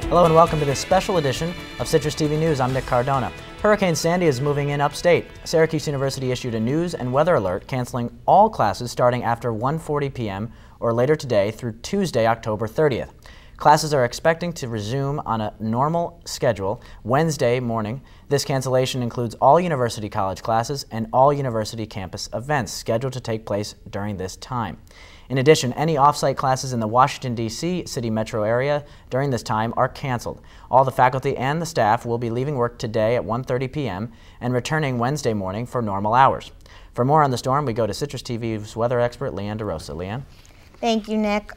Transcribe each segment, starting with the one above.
Hello and welcome to this special edition of Citrus TV News. I'm Nick Cardona. Hurricane Sandy is moving in upstate. Syracuse University issued a news and weather alert canceling all classes starting after 1:40 p.m. or later today through Tuesday, October 30th. Classes are expecting to resume on a normal schedule Wednesday morning. This cancellation includes all university college classes and all university campus events scheduled to take place during this time. In addition, any off-site classes in the Washington, D.C. city metro area during this time are canceled. All the faculty and the staff will be leaving work today at 1:30 p.m. and returning Wednesday morning for normal hours. For more on the storm, we go to Citrus TV's weather expert, Leanne DeRosa. Leanne? Thank you, Nick.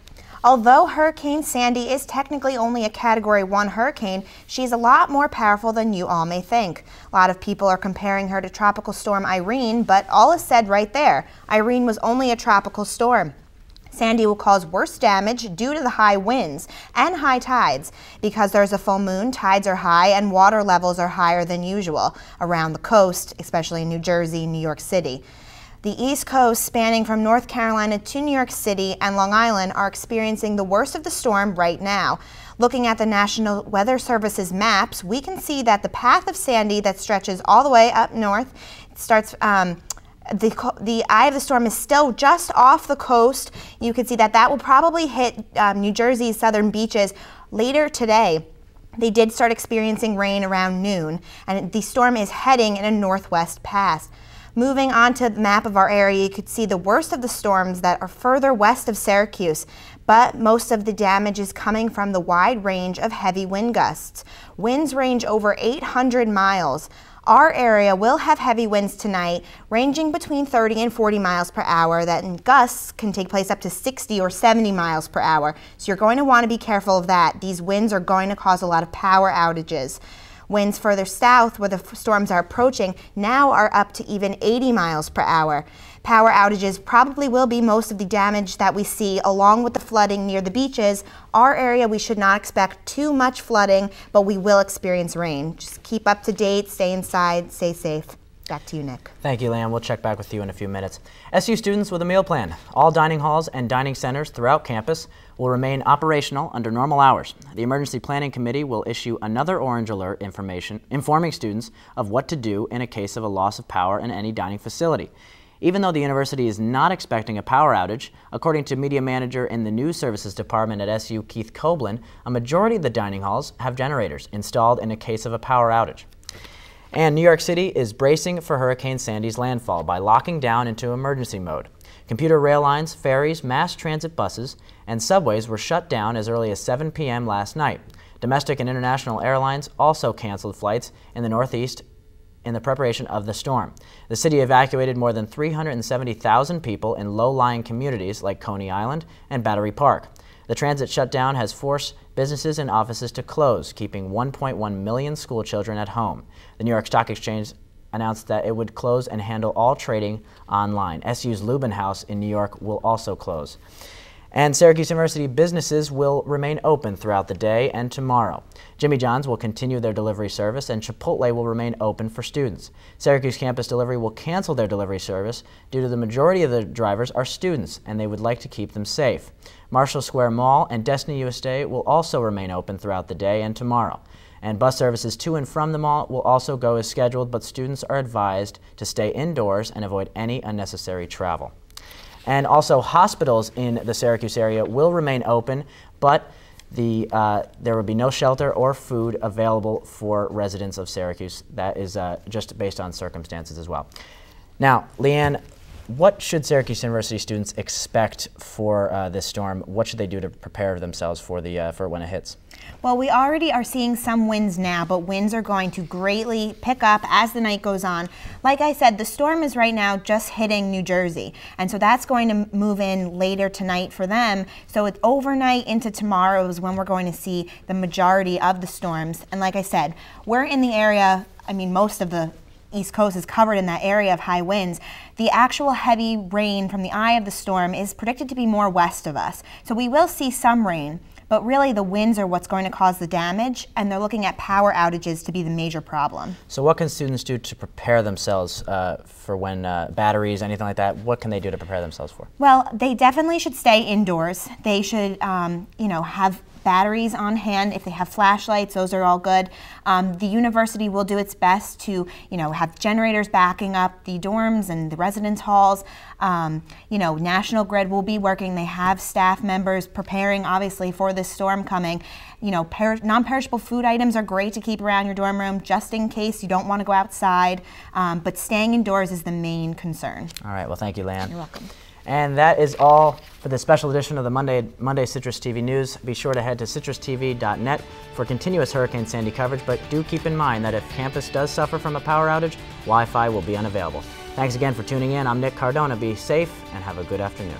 Although Hurricane Sandy is technically only a Category 1 hurricane, she's a lot more powerful than you all may think. A lot of people are comparing her to Tropical Storm Irene, but all is said right there. Irene was only a tropical storm. Sandy will cause worse damage due to the high winds and high tides. Because there's a full moon, tides are high and water levels are higher than usual around the coast, especially in New Jersey and New York City. The East Coast, spanning from North Carolina to New York City and Long Island, are experiencing the worst of the storm right now. Looking at the National Weather Service's maps, we can see that the path of Sandy that stretches all the way up north starts. The eye of the storm is still just off the coast. You can see that that will probably hit New Jersey's southern beaches later today. They did start experiencing rain around noon, and the storm is heading in a northwest path. Moving on to the map of our area, you could see the worst of the storms that are further west of Syracuse, but most of the damage is coming from the wide range of heavy wind gusts. Winds range over 800 miles. Our area will have heavy winds tonight, ranging between 30 and 40 miles per hour. That in gusts can take place up to 60 or 70 miles per hour. So you're going to want to be careful of that. These winds are going to cause a lot of power outages. Winds further south, where the storms are approaching, now are up to even 80 miles per hour. Power outages probably will be most of the damage that we see, along with the flooding near the beaches. Our area, we should not expect too much flooding, but we will experience rain. Just keep up to date, stay inside, stay safe. Back to you, Nick. Thank you, Leanne. We'll check back with you in a few minutes. SU students with a meal plan. All dining halls and dining centers throughout campus will remain operational under normal hours. The Emergency Planning Committee will issue another orange alert information informing students of what to do in a case of a loss of power in any dining facility. Even though the university is not expecting a power outage, according to media manager in the News Services Department at SU, Keith Coblin, a majority of the dining halls have generators installed in a case of a power outage. And New York City is bracing for Hurricane Sandy's landfall by locking down into emergency mode. Commuter rail lines, ferries, mass transit buses, and subways were shut down as early as 7 p.m. last night. Domestic and international airlines also canceled flights in the Northeast in the preparation of the storm. The city evacuated more than 370,000 people in low-lying communities like Coney Island and Battery Park. The transit shutdown has forced businesses and offices to close, keeping 1.1 million school children at home. The New York Stock Exchange announced that it would close and handle all trading online. SU's Lubin House in New York will also close. And Syracuse University businesses will remain open throughout the day and tomorrow. Jimmy John's will continue their delivery service, and Chipotle will remain open for students. Syracuse Campus Delivery will cancel their delivery service due to the majority of the drivers are students, and they would like to keep them safe. Marshall Square Mall and Destiny USA will also remain open throughout the day and tomorrow. And bus services to and from the mall will also go as scheduled, but students are advised to stay indoors and avoid any unnecessary travel. And also, hospitals in the Syracuse area will remain open, but there will be no shelter or food available for residents of Syracuse. That is just based on circumstances as well. Now, Leanne, what should Syracuse University students expect for this storm? What should they do to prepare themselves for when it hits? Well, we already are seeing some winds now, but winds are going to greatly pick up as the night goes on. Like I said, the storm is right now just hitting New Jersey, and so that's going to move in later tonight for them. So it's overnight into tomorrow is when we're going to see the majority of the storms. And like I said, we're in the area, I mean, most of the East Coast is covered in that area of high winds. The actual heavy rain from the eye of the storm is predicted to be more west of us. So we will see some rain, but really the winds are what's going to cause the damage, and they're looking at power outages to be the major problem. So what can students do to prepare themselves for when batteries, anything like that, what can they do to prepare themselves for? Well, they definitely should stay indoors. They should, you know, have batteries on hand. If they have flashlights, those are all good. The university will do its best to, have generators backing up the dorms and the residence halls. National Grid will be working. They have staff members preparing, obviously, for this storm coming. Non-perishable food items are great to keep around your dorm room just in case you don't want to go outside, but staying indoors is the main concern. All right, well, thank you, Leanne. You're welcome. And that is all for the special edition of the Monday Citrus TV News. Be sure to head to citrustv.net for continuous Hurricane Sandy coverage, but do keep in mind that if campus does suffer from a power outage, Wi-Fi will be unavailable. Thanks again for tuning in. I'm Nick Cardona. Be safe and have a good afternoon.